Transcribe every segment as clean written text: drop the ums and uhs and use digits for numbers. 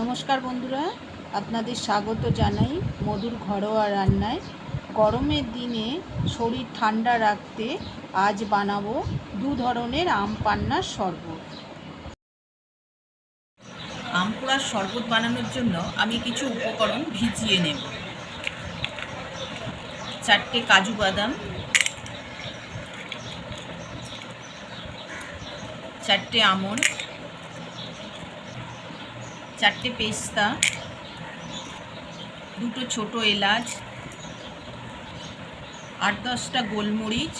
নমস্কার বন্ধুরা, আপনাদের স্বাগত জানাই মধুর ঘরোয়া রান্নায়। গরমের দিনে শরীর ঠান্ডা রাখতে আজ বানাবো দু ধরনের আম পান্নার শরবত। আম পোড়ার শরবত বানানোর জন্য আমি কিছু উপকরণ ভিজিয়ে নেব। 4টে কাজু বাদাম, 4টে আমন্ড, 4টে পেস্তা, 2টো ছোটো এলাচ, 8-10টা গোলমরিচ,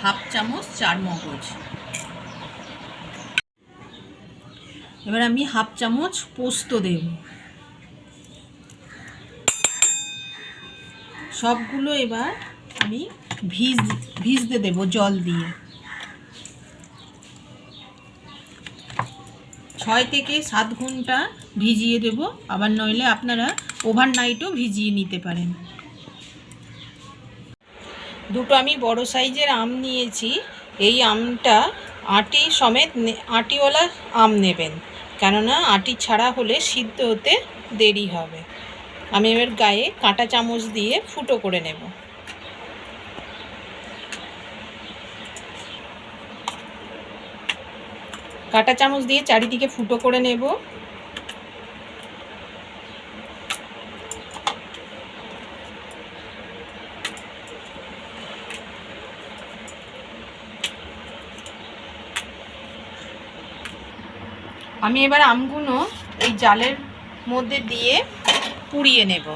হাফ চামচ চারমগজ। এবার আমি হাফ চামচ পোস্ত দেব। সবগুলো এবার আমি ভিজতে দেব জল দিয়ে। 6 থেকে 7 ঘন্টা ভিজিয়ে দেব, আবার নইলে আপনারা ওভারনাইটও ভিজিয়ে নিতে পারেন। 2টো আমি বড় সাইজের আম নিয়েছি। এই আমটা আঁটি সমেত আঁটিওয়ালা আম নেবেন, কেননা আঁটি ছাড়া হলে সিদ্ধ হতে দেরি হবে। আমি এবার গায়ে কাঁটা চামচ দিয়ে ফুটো করে নেব। কাঁটা চামচ দিয়ে চারিদিকে ফুটো করে নেব। আমি এবার আমগুলো এই জালের মধ্যে দিয়ে পুড়িয়ে নেব।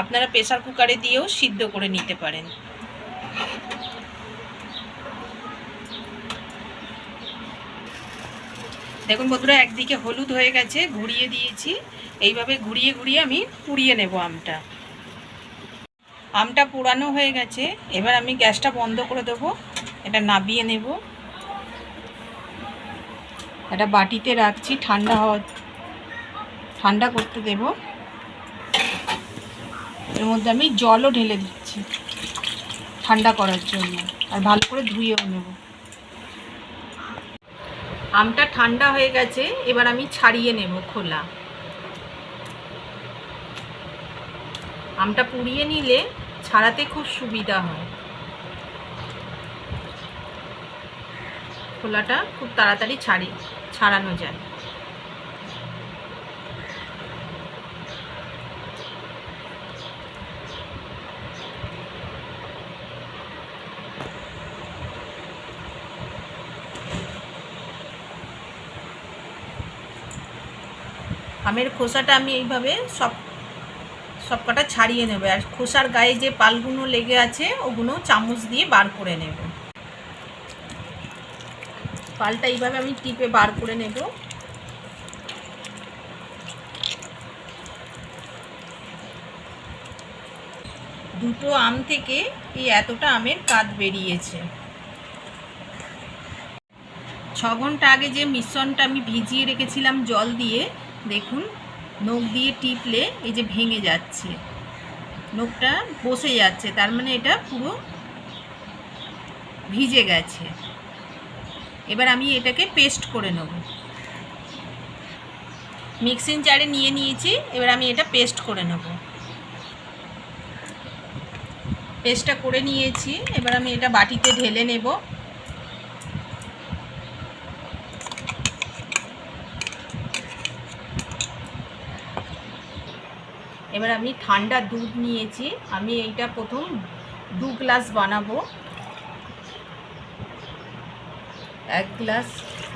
আপনারা প্রেসার কুকারে দিয়েও সিদ্ধ করে নিতে পারেন। দেখুন বন্ধুরা, একদিকে হলুদ হয়ে গেছে, ঘুরিয়ে দিয়েছি। এইভাবে ঘুরিয়ে ঘুরিয়ে আমি পুড়িয়ে নেব আমটা। আমটা পোড়ানো হয়ে গেছে। এবার আমি গ্যাসটা বন্ধ করে দেবো, এটা নাবিয়ে নেব। একটা বাটিতে রাখছি, ঠান্ডা করতে দেব। এর মধ্যে আমি জলও ঢেলে দিচ্ছি ঠান্ডা করার জন্য, আর ভালো করে ধুয়েও নেব। আমটা ঠান্ডা হয়ে গেছে, এবার আমি ছাড়িয়ে নেব খোলা। আমটা পুড়িয়ে নিলে ছাড়াতে খুব সুবিধা হয়। খোলাটা খুব তাড়াতাড়ি ছাড়ানো যায়। আমের খোসাটা আমি এইভাবে সবকটা ছাড়িয়ে নেব, আর খোসার গায়ে যে পালগুলো লেগে আছে ওগুলো চামচ দিয়ে বার করে নেব। পালটা এইভাবে আমি টিপে বার করে নেব। দুটো আম থেকে এই এতটা আমের কাঠ বেরিয়েছে। 6 ঘন্টা আগে যে মিশ্রণটা আমি ভিজিয়ে রেখেছিলাম জল দিয়ে, দেখুন নখ দিয়ে টিপলে এই যে ভেঙে যাচ্ছে, নখটা বসে যাচ্ছে, তার মানে এটা পুরো ভিজে গেছে। এবার আমি এটাকে পেস্ট করে নেব। মিক্সিং জারে নিয়ে নিয়েছি, এবার আমি এটা পেস্ট করে নেব। পেস্টটা করে নিয়েছি, এবার আমি এটা বাটিতে ঢেলে নেব। এবার আমি ঠান্ডা দুধ নিয়েছি, আমি এইটা প্রথম 2 গ্লাস বানাবো। 1 গ্লাস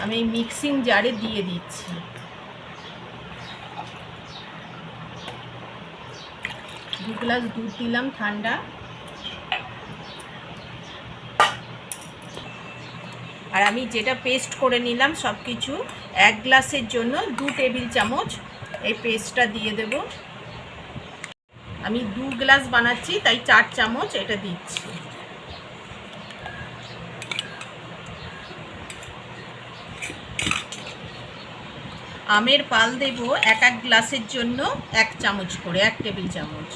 আমি মিক্সিং জারে দিয়ে দিচ্ছি। দু গ্লাস দুধ দিলাম ঠান্ডা। আর আমি যেটা পেস্ট করে নিলাম সব কিছু, 1 গ্লাসের জন্য 2 টেবিল চামচ এই পেস্টটা দিয়ে দেব। আমি 2 গ্লাস বানাচ্ছি, তাই 4 চামচ এটা দিচ্ছি। আমের পাল দেব 1 গ্লাসের জন্য 1 চামচ করে, 1 টেবিল চামচ।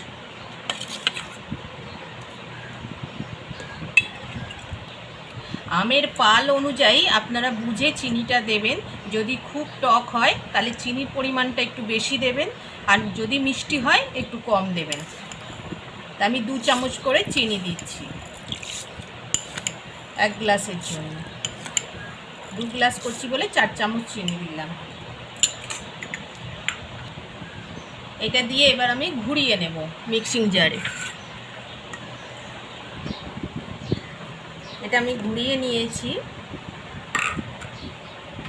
আমের পাল অনুযায়ী আপনারা বুঝে চিনিটা দেবেন। যদি খুব টক হয় তাহলে চিনির পরিমাণটা একটু বেশি দেবেন, আর যদি মিষ্টি হয় একটু কম দেবেন। তা আমি 2 চামচ করে চিনি দিচ্ছি 1 গ্লাসের জন্য। 2 গ্লাস করছি বলে 4 চামচ চিনি দিলাম। এটা দিয়ে এবার আমি ঘুরিয়ে নেব মিক্সিং জারে। এটা আমি ঘুরিয়ে নিয়েছি,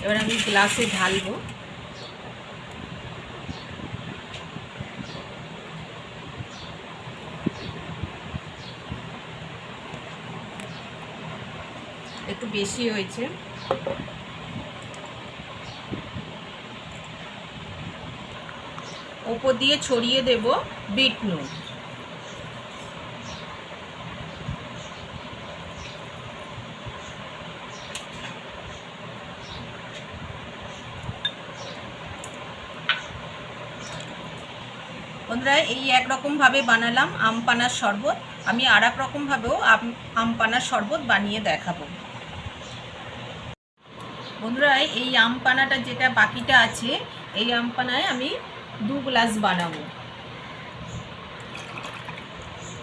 এবার আমি গ্লাসে ঢালবো। একটু বেশি হয়েছে। ওপর দিয়ে ছড়িয়ে দেব বিট নুন। বন্ধুরা, এই একরকমভাবে বানালাম আম পানার শরবত। আমি আর এক রকমভাবেও আম পানার শরবত বানিয়ে দেখাবো। বন্ধুরা, এই আম পানাটা যেটা বাকিটা আছে, এই আম পানায় আমি 2 গ্লাস বানাবো।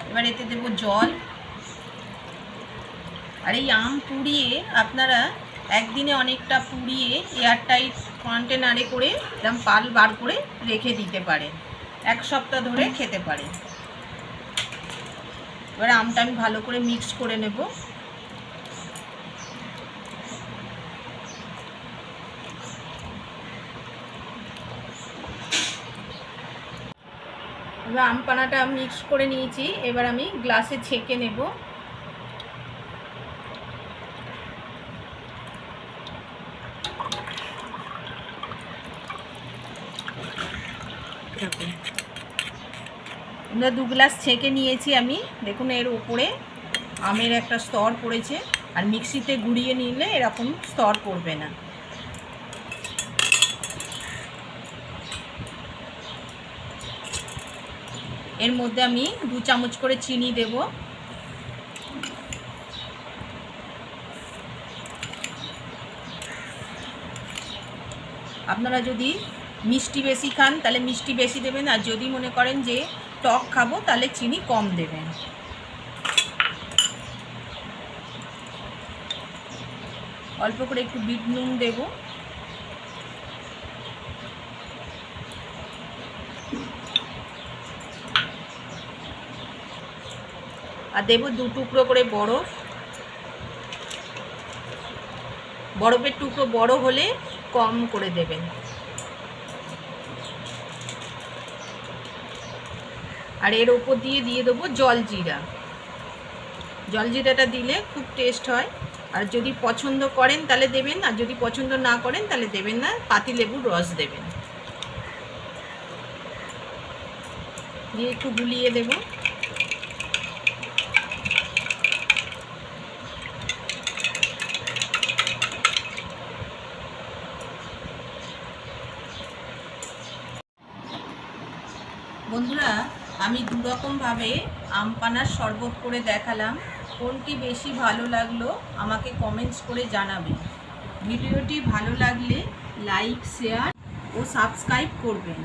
এবার এতে দেবো জল। আর এই আম পুড়িয়ে আপনারা একদিনে অনেকটা পুড়িয়ে এয়ারটাইট কন্টেনারে করে এরকম পাল বার করে রেখে দিতে পারেন, 1 সপ্তাহ ধরে খেতে পারেন। এবার আমটা আমি ভালো করে মিক্স করে নেব। এবার আম পানাটা মিক্স করে নিয়েছি, এবার আমি গ্লাসে ছেঁকে নেব। আমরা 2 গ্লাস ছেঁকে নিয়েছি আমি। দেখুন এর উপরে আমের একটা স্তর পড়েছে, আর মিক্সিতে গুঁড়িয়ে নিলে এরকম স্তর পড়বে না। এর মধ্যে আমি 2 চামচ করে চিনি দেব। আপনারা যদি মিষ্টি বেশি খান তাহলে মিষ্টি বেশি দেবেন, আর যদি মনে করেন যে টক খাবো তাহলে চিনি কম দেবেন। অল্প করে একটু বিট নুন দেব। আর দেব 2 টুকরো করে বরফ। বরফের টুকরো বড় হলে কম করে দেবেন। আর এর ওপর দিয়ে দেবো জলজিরা। জলজিরাটা দিলে খুব টেস্ট হয়। আর যদি পছন্দ করেন তাহলে দেবেন, আর যদি পছন্দ না করেন তাহলে দেবেন না। পাতিলেবুর রস দেবেন। দিয়ে একটু গুলিয়ে দেব। বন্ধুরা, আমি 2 রকমভাবে আম পানার শরবত করে দেখালাম। কোনটি বেশি ভালো লাগলো আমাকে কমেন্টস করে জানাবেন। ভিডিওটি ভালো লাগলে লাইক, শেয়ার ও সাবস্ক্রাইব করবেন।